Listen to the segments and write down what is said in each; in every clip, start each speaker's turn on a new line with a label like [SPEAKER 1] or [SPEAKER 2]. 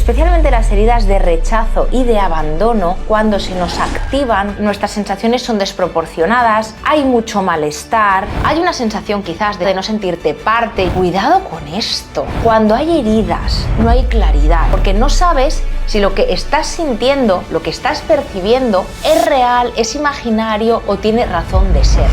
[SPEAKER 1] Especialmente las heridas de rechazo y de abandono, cuando se nos activan, nuestras sensaciones son desproporcionadas, hay mucho malestar, hay una sensación quizás de no sentirte parte. Cuidado con esto. Cuando hay heridas, no hay claridad, porque no sabes si lo que estás sintiendo, lo que estás percibiendo, es real, es imaginario o tiene razón de ser.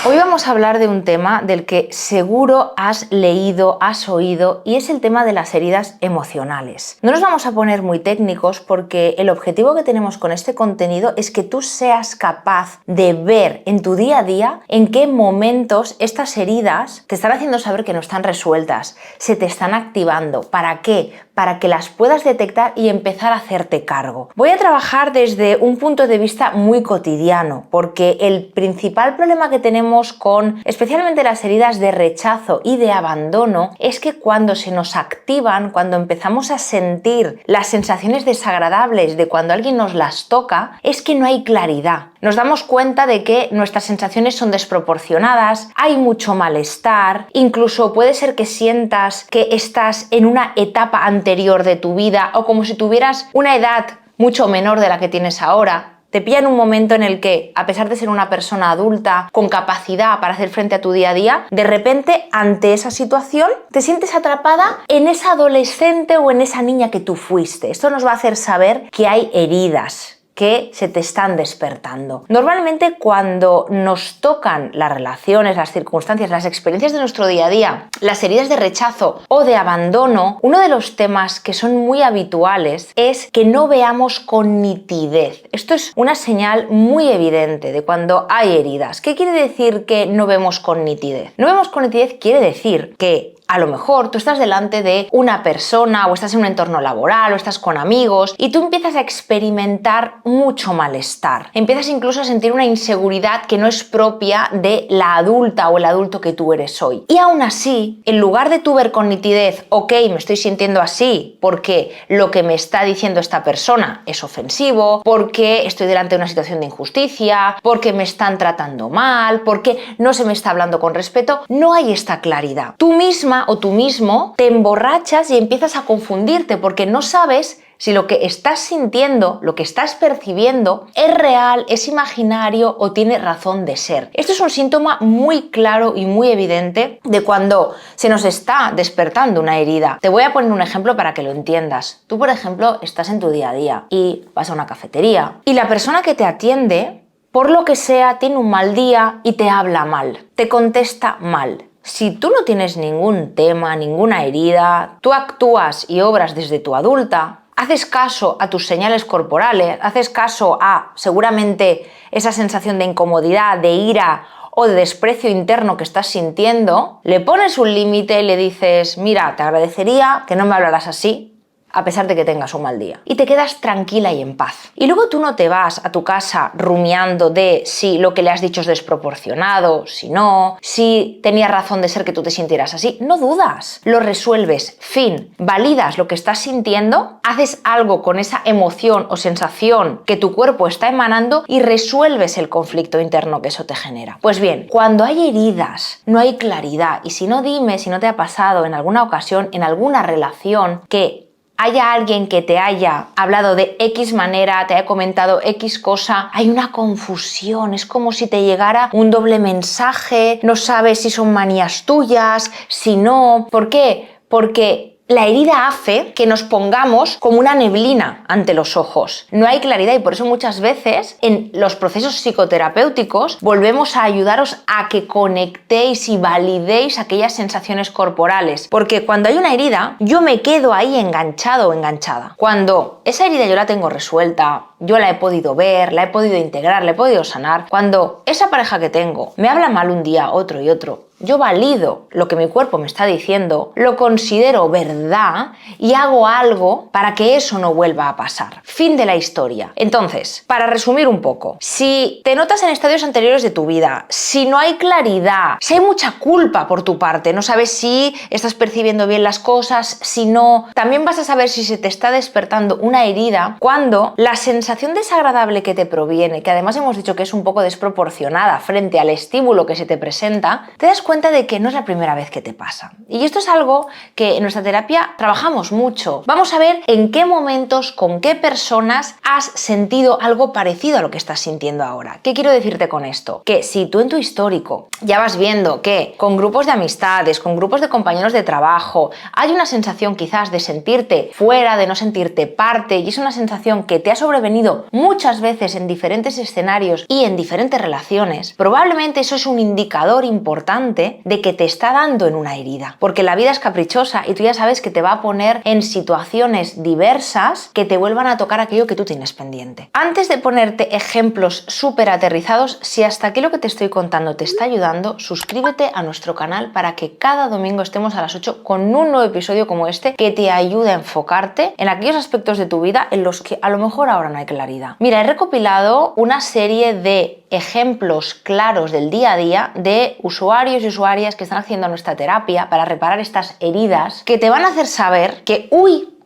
[SPEAKER 1] Hoy vamos a hablar de un tema del que seguro has leído, has oído, y es el tema de las heridas emocionales. No nos vamos a poner muy técnicos porque el objetivo que tenemos con este contenido es que tú seas capaz de ver en tu día a día en qué momentos estas heridas te están haciendo saber que no están resueltas, se te están activando. ¿Para qué? Para que las puedas detectar y empezar a hacerte cargo. Voy a trabajar desde un punto de vista muy cotidiano, porque el principal problema que tenemos con especialmente las heridas de rechazo y de abandono es que cuando se nos activan, cuando empezamos a sentir las sensaciones desagradables de cuando alguien nos las toca, es que no hay claridad. Nos damos cuenta de que nuestras sensaciones son desproporcionadas, hay mucho malestar, incluso puede ser que sientas que estás en una etapa anterior de tu vida o como si tuvieras una edad mucho menor de la que tienes ahora. Te pilla en un momento en el que, a pesar de ser una persona adulta con capacidad para hacer frente a tu día a día, de repente, ante esa situación, te sientes atrapada en esa adolescente o en esa niña que tú fuiste. Esto nos va a hacer saber que hay heridas que se te están despertando. Normalmente cuando nos tocan las relaciones, las circunstancias, las experiencias de nuestro día a día, las heridas de rechazo o de abandono, uno de los temas que son muy habituales es que no veamos con nitidez. Esto es una señal muy evidente de cuando hay heridas. ¿Qué quiere decir que no vemos con nitidez? No vemos con nitidez quiere decir que a lo mejor tú estás delante de una persona o estás en un entorno laboral o estás con amigos y tú empiezas a experimentar mucho malestar. Empiezas incluso a sentir una inseguridad que no es propia de la adulta o el adulto que tú eres hoy. Y aún así, en lugar de tú ver con nitidez, ok, me estoy sintiendo así porque lo que me está diciendo esta persona es ofensivo, porque estoy delante de una situación de injusticia, porque me están tratando mal, porque no se me está hablando con respeto, no hay esta claridad. Tú misma o tú mismo te emborrachas y empiezas a confundirte porque no sabes si lo que estás sintiendo, lo que estás percibiendo, es real, es imaginario o tiene razón de ser. Esto es un síntoma muy claro y muy evidente de cuando se nos está despertando una herida. Te voy a poner un ejemplo para que lo entiendas. Tú, por ejemplo, estás en tu día a día y vas a una cafetería y la persona que te atiende, por lo que sea, tiene un mal día y te habla mal, te contesta mal. Si tú no tienes ningún tema, ninguna herida, tú actúas y obras desde tu adulta, haces caso a tus señales corporales, haces caso a seguramente esa sensación de incomodidad, de ira o de desprecio interno que estás sintiendo, le pones un límite y le dices, mira, te agradecería que no me hablaras así, a pesar de que tengas un mal día. Y te quedas tranquila y en paz. Y luego tú no te vas a tu casa rumiando de si lo que le has dicho es desproporcionado, si no, si tenía razón de ser que tú te sintieras así. No dudas. Lo resuelves. Fin. Validas lo que estás sintiendo, haces algo con esa emoción o sensación que tu cuerpo está emanando y resuelves el conflicto interno que eso te genera. Pues bien, cuando hay heridas, no hay claridad. Y si no, dime si no te ha pasado en alguna ocasión, en alguna relación, que haya alguien que te haya hablado de X manera, te haya comentado X cosa, hay una confusión, es como si te llegara un doble mensaje, no sabes si son manías tuyas, si no. ¿Por qué? Porque la herida hace que nos pongamos como una neblina ante los ojos. No hay claridad y por eso muchas veces en los procesos psicoterapéuticos volvemos a ayudaros a que conectéis y validéis aquellas sensaciones corporales. Porque cuando hay una herida, yo me quedo ahí enganchado o enganchada. Cuando esa herida yo la tengo resuelta, yo la he podido ver, la he podido integrar, la he podido sanar. Cuando esa pareja que tengo me habla mal un día, otro y otro, yo valido lo que mi cuerpo me está diciendo, lo considero verdad y hago algo para que eso no vuelva a pasar. Fin de la historia. Entonces, para resumir un poco, si te notas en estadios anteriores de tu vida, si no hay claridad, si hay mucha culpa por tu parte, no sabes si estás percibiendo bien las cosas, si no, también vas a saber si se te está despertando una herida cuando la sensación desagradable que te proviene, que además hemos dicho que es un poco desproporcionada frente al estímulo que se te presenta, te das cuenta de que no es la primera vez que te pasa. Y esto es algo que en nuestra terapia trabajamos mucho. Vamos a ver en qué momentos, con qué personas has sentido algo parecido a lo que estás sintiendo ahora. ¿Qué quiero decirte con esto? Que si tú en tu histórico ya vas viendo que con grupos de amistades, con grupos de compañeros de trabajo, hay una sensación quizás de sentirte fuera, de no sentirte parte, y es una sensación que te ha sobrevenido muchas veces en diferentes escenarios y en diferentes relaciones, probablemente eso es un indicador importante de que te está dando en una herida, porque la vida es caprichosa y tú ya sabes que te va a poner en situaciones diversas que te vuelvan a tocar aquello que tú tienes pendiente. Antes de ponerte ejemplos súper aterrizados, si hasta aquí lo que te estoy contando te está ayudando, suscríbete a nuestro canal para que cada domingo estemos a las 8 con un nuevo episodio como este que te ayude a enfocarte en aquellos aspectos de tu vida en los que a lo mejor ahora no hay claridad. Mira, he recopilado una serie de ejemplos claros del día a día de usuarios y usuarias que están haciendo nuestra terapia para reparar estas heridas que te van a hacer saber que,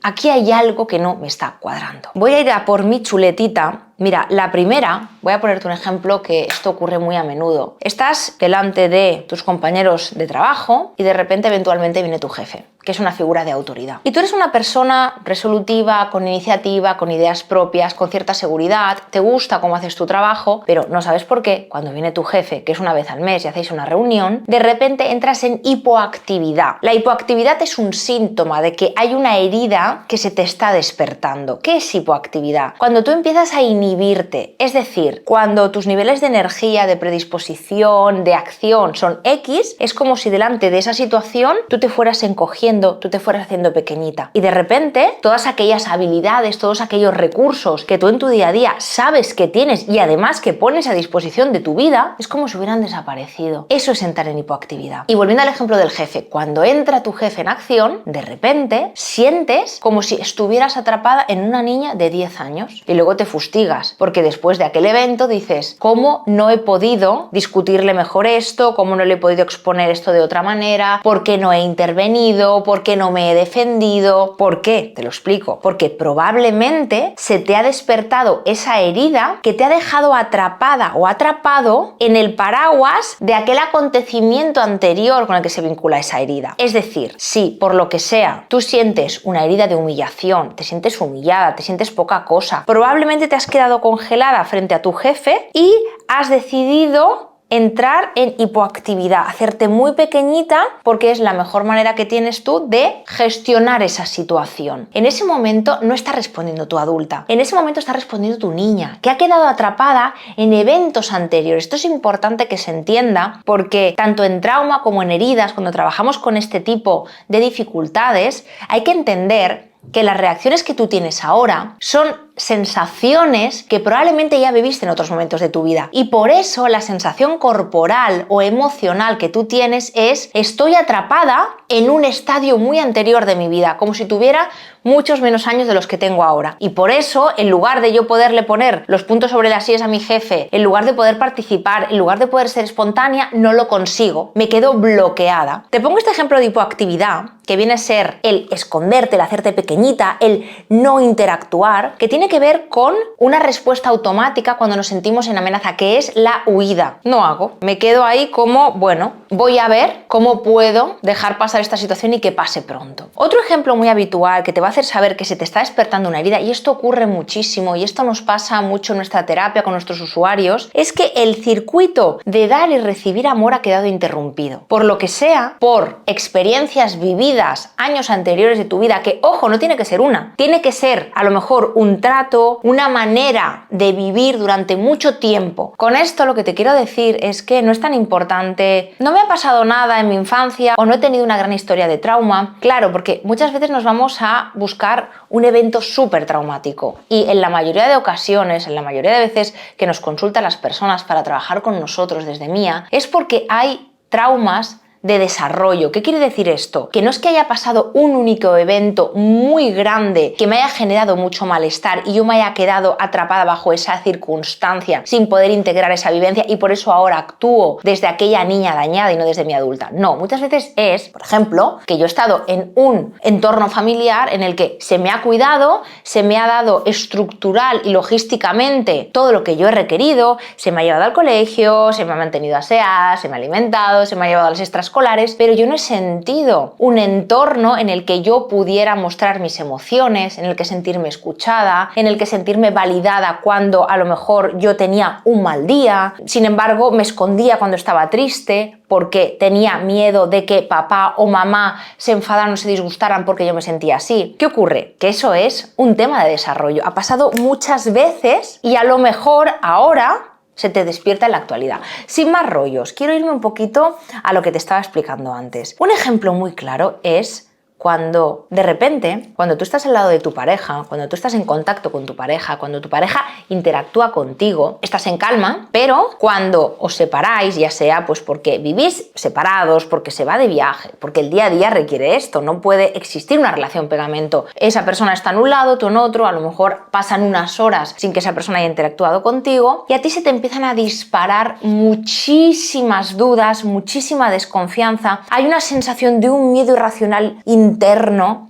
[SPEAKER 1] aquí hay algo que no me está cuadrando. Voy a ir a por mi chuletita. Mira, la primera, voy a ponerte un ejemplo que esto ocurre muy a menudo. Estás delante de tus compañeros de trabajo y de repente eventualmente viene tu jefe, que es una figura de autoridad. Y tú eres una persona resolutiva, con iniciativa, con ideas propias, con cierta seguridad, te gusta cómo haces tu trabajo, pero no sabes por qué, cuando viene tu jefe, que es una vez al mes y hacéis una reunión, de repente entras en hipoactividad. La hipoactividad es un síntoma de que hay una herida que se te está despertando. ¿Qué es hipoactividad? Cuando tú empiezas a inhibirte, es decir, cuando tus niveles de energía, de predisposición, de acción son X, es como si delante de esa situación tú te fueras encogiendo, tú te fueras haciendo pequeñita. Y de repente, todas aquellas habilidades, todos aquellos recursos que tú en tu día a día sabes que tienes y además que pones a disposición de tu vida, es como si hubieran desaparecido. Eso es entrar en hipoactividad. Y volviendo al ejemplo del jefe, cuando entra tu jefe en acción, de repente sientes como si estuvieras atrapada en una niña de 10 años y luego te fustigas, porque después de aquel evento dices, ¿cómo no he podido discutirle mejor esto? ¿Cómo no le he podido exponer esto de otra manera? ¿Por qué no he intervenido? ¿Por qué no me he defendido? ¿Por qué? Te lo explico. Porque probablemente se te ha despertado esa herida que te ha dejado atrapada o atrapado en el paraguas de aquel acontecimiento anterior con el que se vincula esa herida. Es decir, si por lo que sea tú sientes una herida de humillación, te sientes humillada, te sientes poca cosa, probablemente te has quedado congelada frente a tu jefe y has decidido entrar en hipoactividad, hacerte muy pequeñita porque es la mejor manera que tienes tú de gestionar esa situación. En ese momento no está respondiendo tu adulta, en ese momento está respondiendo tu niña, que ha quedado atrapada en eventos anteriores. Esto es importante que se entienda porque tanto en trauma como en heridas, cuando trabajamos con este tipo de dificultades, hay que entender que las reacciones que tú tienes ahora son sensaciones que probablemente ya viviste en otros momentos de tu vida y por eso la sensación corporal o emocional que tú tienes es estoy atrapada en un estadio muy anterior de mi vida, como si tuviera muchos menos años de los que tengo ahora y por eso en lugar de yo poderle poner los puntos sobre las sillas a mi jefe, en lugar de poder participar, en lugar de poder ser espontánea, no lo consigo, me quedo bloqueada. Te pongo este ejemplo de hipoactividad que viene a ser el esconderte, el hacerte pequeñita, el no interactuar, que tiene que ver con una respuesta automática cuando nos sentimos en amenaza, que es la huida. No hago, me quedo ahí como, bueno, voy a ver cómo puedo dejar pasar esta situación y que pase pronto. Otro ejemplo muy habitual que te va a hacer saber que se te está despertando una herida, y esto ocurre muchísimo y esto nos pasa mucho en nuestra terapia con nuestros usuarios, es que el circuito de dar y recibir amor ha quedado interrumpido. Por lo que sea, por experiencias vividas años anteriores de tu vida, que ojo, no tiene que ser una, tiene que ser a lo mejor un trato, una manera de vivir durante mucho tiempo. Con esto lo que te quiero decir es que no es tan importante, no me ha pasado nada en mi infancia o no he tenido una gran historia de trauma. Claro, porque muchas veces nos vamos a buscar un evento súper traumático y en la mayoría de ocasiones, en la mayoría de veces que nos consultan las personas para trabajar con nosotros desde MIA, es porque hay traumas de desarrollo. ¿Qué quiere decir esto? Que no es que haya pasado un único evento muy grande que me haya generado mucho malestar y yo me haya quedado atrapada bajo esa circunstancia sin poder integrar esa vivencia y por eso ahora actúo desde aquella niña dañada y no desde mi adulta. No, muchas veces es, por ejemplo, que yo he estado en un entorno familiar en el que se me ha cuidado, se me ha dado estructural y logísticamente todo lo que yo he requerido, se me ha llevado al colegio, se me ha mantenido aseada, se me ha alimentado, se me ha llevado a las extraescolares, pero yo no he sentido un entorno en el que yo pudiera mostrar mis emociones, en el que sentirme escuchada, en el que sentirme validada cuando a lo mejor yo tenía un mal día. Sin embargo, me escondía cuando estaba triste porque tenía miedo de que papá o mamá se enfadaran o se disgustaran porque yo me sentía así. ¿Qué ocurre? Que eso es un tema de desarrollo. Ha pasado muchas veces y a lo mejor ahora se te despierta en la actualidad. Sin más rollos, quiero irme un poquito a lo que te estaba explicando antes. Un ejemplo muy claro es cuando de repente, cuando tú estás al lado de tu pareja, cuando tú estás en contacto con tu pareja, cuando tu pareja interactúa contigo, estás en calma, pero cuando os separáis, ya sea pues porque vivís separados, porque se va de viaje, porque el día a día requiere esto, no puede existir una relación pegamento. Esa persona está en un lado, tú en otro, a lo mejor pasan unas horas sin que esa persona haya interactuado contigo y a ti se te empiezan a disparar muchísimas dudas, muchísima desconfianza, hay una sensación de un miedo irracional interno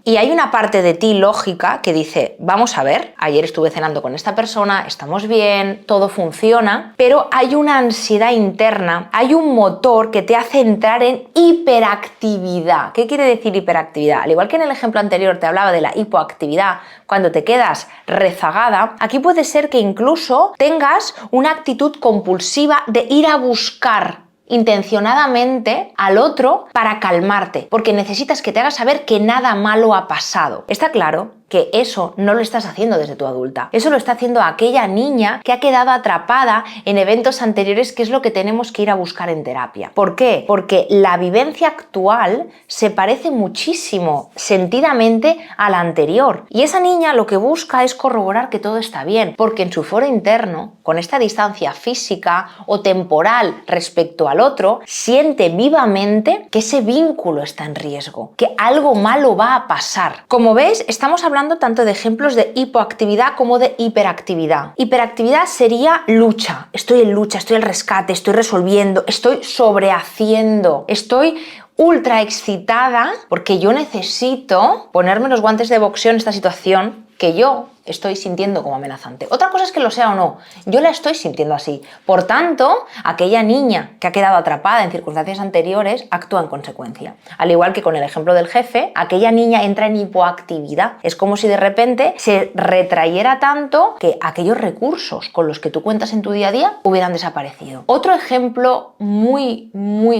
[SPEAKER 1] y hay una parte de ti lógica que dice, vamos a ver, ayer estuve cenando con esta persona, estamos bien, todo funciona, pero hay una ansiedad interna, hay un motor que te hace entrar en hiperactividad. ¿Qué quiere decir hiperactividad? Al igual que en el ejemplo anterior te hablaba de la hipoactividad, cuando te quedas rezagada, aquí puede ser que incluso tengas una actitud compulsiva de ir a buscar intencionadamente al otro para calmarte, porque necesitas que te haga saber que nada malo ha pasado. Está claro que eso no lo estás haciendo desde tu adulta. Eso lo está haciendo aquella niña que ha quedado atrapada en eventos anteriores, que es lo que tenemos que ir a buscar en terapia. ¿Por qué? Porque la vivencia actual se parece muchísimo sentidamente a la anterior. Y esa niña lo que busca es corroborar que todo está bien, porque en su foro interno, con esta distancia física o temporal respecto al otro, siente vivamente que ese vínculo está en riesgo, que algo malo va a pasar. Como ves, estamos hablando tanto de ejemplos de hipoactividad como de hiperactividad. Hiperactividad sería lucha. Estoy en lucha, estoy en rescate, estoy resolviendo, estoy sobrehaciendo, estoy ultra excitada porque yo necesito ponerme los guantes de boxeo en esta situación que yo estoy sintiendo como amenazante. Otra cosa es que lo sea o no, yo la estoy sintiendo así. Por tanto, aquella niña que ha quedado atrapada en circunstancias anteriores actúa en consecuencia. Al igual que con el ejemplo del jefe, aquella niña entra en hipoactividad. Es como si de repente se retrayera tanto que aquellos recursos con los que tú cuentas en tu día a día hubieran desaparecido. Otro ejemplo muy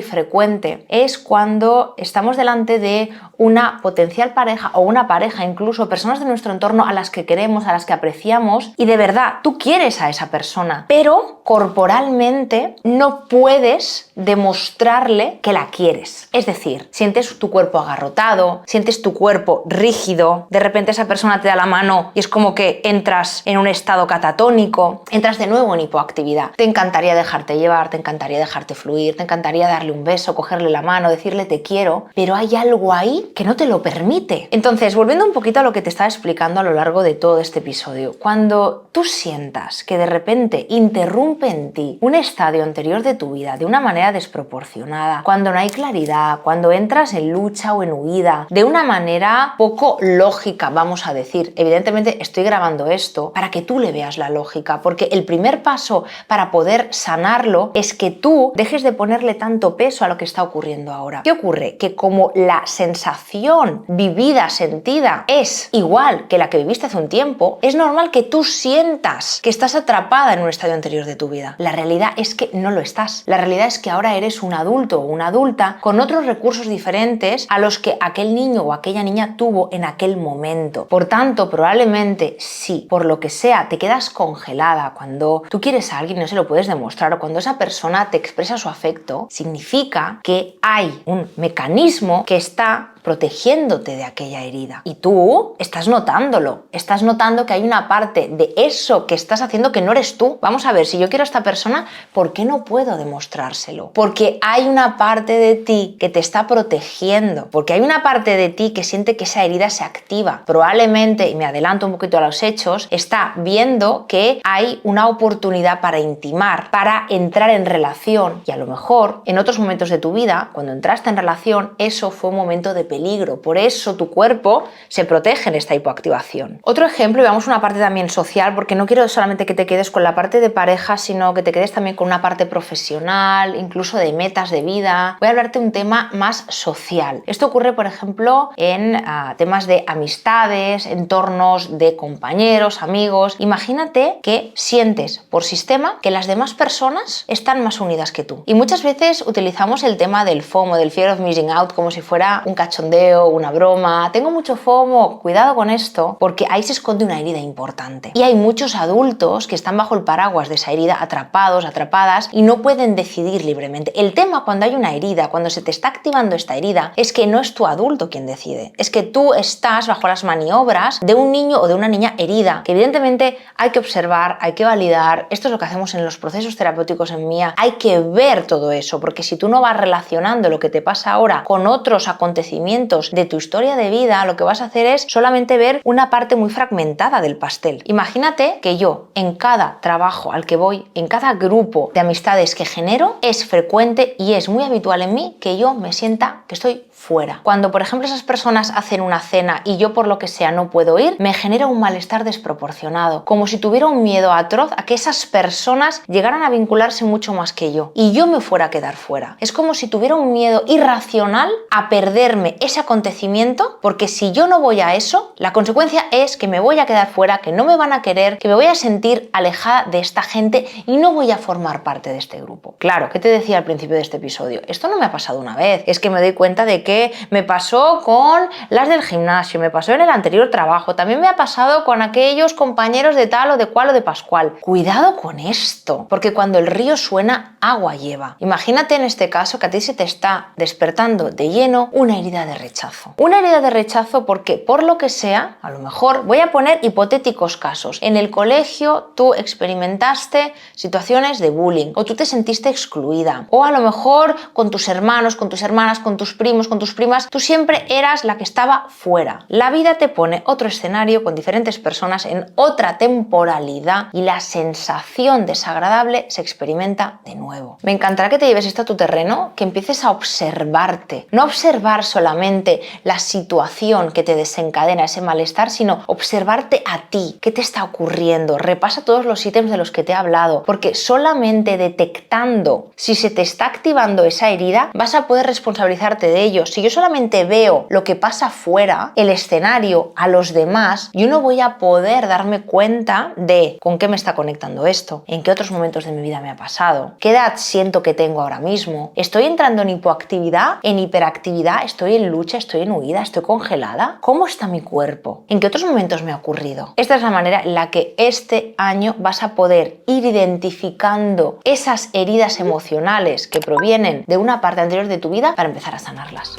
[SPEAKER 1] frecuente es cuando estamos delante de una potencial pareja o una pareja, incluso personas de nuestro entorno a las que queremos, a las que apreciamos, y de verdad tú quieres a esa persona, pero corporalmente no puedes demostrarle que la quieres. Es decir, sientes tu cuerpo agarrotado, sientes tu cuerpo rígido, de repente esa persona te da la mano y es como que entras en un estado catatónico, entras de nuevo en hipoactividad. Te encantaría dejarte llevar, te encantaría dejarte fluir, te encantaría darle un beso, cogerle la mano, decirle te quiero, pero hay algo ahí que no te lo permite. Entonces, volviendo un poquito a lo que te estaba explicando a lo largo de todo este episodio, cuando tú sientas que de repente interrumpe en ti un estadio anterior de tu vida de una manera desproporcionada, cuando no hay claridad, cuando entras en lucha o en huida, de una manera poco lógica, vamos a decir. Evidentemente estoy grabando esto para que tú le veas la lógica, porque el primer paso para poder sanarlo es que tú dejes de ponerle tanto peso a lo que está ocurriendo ahora. ¿Qué ocurre? Que como la sensación vivida, sentida, es igual que la que viviste hace un tiempo, es normal que tú sientas que estás atrapada en un estadio anterior de tu vida. La realidad es que no lo estás. La realidad es que ahora eres un adulto o una adulta con otros recursos diferentes a los que aquel niño o aquella niña tuvo en aquel momento. Por tanto, probablemente si por lo que sea te quedas congelada cuando tú quieres a alguien y no se lo puedes demostrar, o cuando esa persona te expresa su afecto, significa que hay un mecanismo que está protegiéndote de aquella herida. Y tú estás notándolo, estás notando que hay una parte de eso que estás haciendo que no eres tú. Vamos a ver, si yo quiero a esta persona, ¿por qué no puedo demostrárselo? Porque hay una parte de ti que te está protegiendo, porque hay una parte de ti que siente que esa herida se activa. Probablemente, y me adelanto un poquito a los hechos, está viendo que hay una oportunidad para intimar, para entrar en relación, y a lo mejor en otros momentos de tu vida, cuando entraste en relación, eso fue un momento de peligro. Por eso tu cuerpo se protege en esta hipoactivación. Otro ejemplo, y vamos a una parte también social, porque no quiero solamente que te quedes con la parte de pareja, sino que te quedes también con una parte profesional, incluso de metas de vida. Voy a hablarte de un tema más social. Esto ocurre, por ejemplo, en temas de amistades, entornos de compañeros, amigos. Imagínate que sientes por sistema que las demás personas están más unidas que tú. Y muchas veces utilizamos el tema del FOMO, del Fear of Missing Out, como si fuera un cachondeo, una broma. Tengo mucho FOMO. Cuidado con esto, porque ahí se esconde una herida importante. Y hay muchos adultos que están bajo el paraguas de esa herida, atrapados, atrapadas, y no pueden decidir libremente. El tema cuando hay una herida, cuando se te está activando esta herida, es que no es tu adulto quien decide. Es que tú estás bajo las maniobras de un niño o de una niña herida, que evidentemente hay que observar, hay que validar. Esto es lo que hacemos en los procesos terapéuticos en MIA. Hay que ver todo eso, porque si tú no vas relacionando lo que te pasa ahora con otros acontecimientos de tu historia de vida, lo que vas a hacer es solamente ver una parte muy fragmentada del pastel. Imagínate que yo, en cada trabajo al que voy, en cada grupo de amistades que genero, es frecuente y es muy habitual en mí que yo me sienta que estoy fuera. Cuando, por ejemplo, esas personas hacen una cena y yo por lo que sea no puedo ir, me genera un malestar desproporcionado, como si tuviera un miedo atroz a que esas personas llegaran a vincularse mucho más que yo y yo me fuera a quedar fuera. Es como si tuviera un miedo irracional a perderme ese acontecimiento, porque si yo no voy a eso, la consecuencia es que me voy a quedar fuera, que no me van a querer, que me voy a sentir alejada de esta gente y no voy a formar parte de este grupo. Claro, ¿qué te decía al principio de este episodio? Esto no me ha pasado una vez, es que me doy cuenta de que me pasó con las del gimnasio, me pasó en el anterior trabajo, también me ha pasado con aquellos compañeros de tal o de cual o de pascual. Cuidado con esto, porque cuando el río suena, agua lleva. Imagínate en este caso que a ti se te está despertando de lleno una herida de rechazo. Una herida de rechazo porque, por lo que sea, a lo mejor, voy a poner hipotéticos casos. En el colegio tú experimentaste situaciones de bullying, o tú te sentiste excluida, o a lo mejor con tus hermanos, con tus hermanas, con tus primos, con tus primas, tú siempre eras la que estaba fuera. La vida te pone otro escenario con diferentes personas en otra temporalidad y la sensación desagradable se experimenta de nuevo. Me encantará que te lleves esto a tu terreno, que empieces a observarte, no observar solamente la situación que te desencadena ese malestar, sino observarte a ti, qué te está ocurriendo. Repasa todos los ítems de los que te he hablado, porque solamente detectando si se te está activando esa herida vas a poder responsabilizarte de ello. Si yo solamente veo lo que pasa fuera, el escenario, a los demás, yo no voy a poder darme cuenta de con qué me está conectando esto, en qué otros momentos de mi vida me ha pasado, qué edad siento que tengo ahora mismo, estoy entrando en hipoactividad, en hiperactividad, estoy en lucha, estoy en huida, estoy congelada, ¿cómo está mi cuerpo? ¿En qué otros momentos me ha ocurrido? Esta es la manera en la que este año vas a poder ir identificando esas heridas emocionales que provienen de una parte anterior de tu vida para empezar a sanarlas.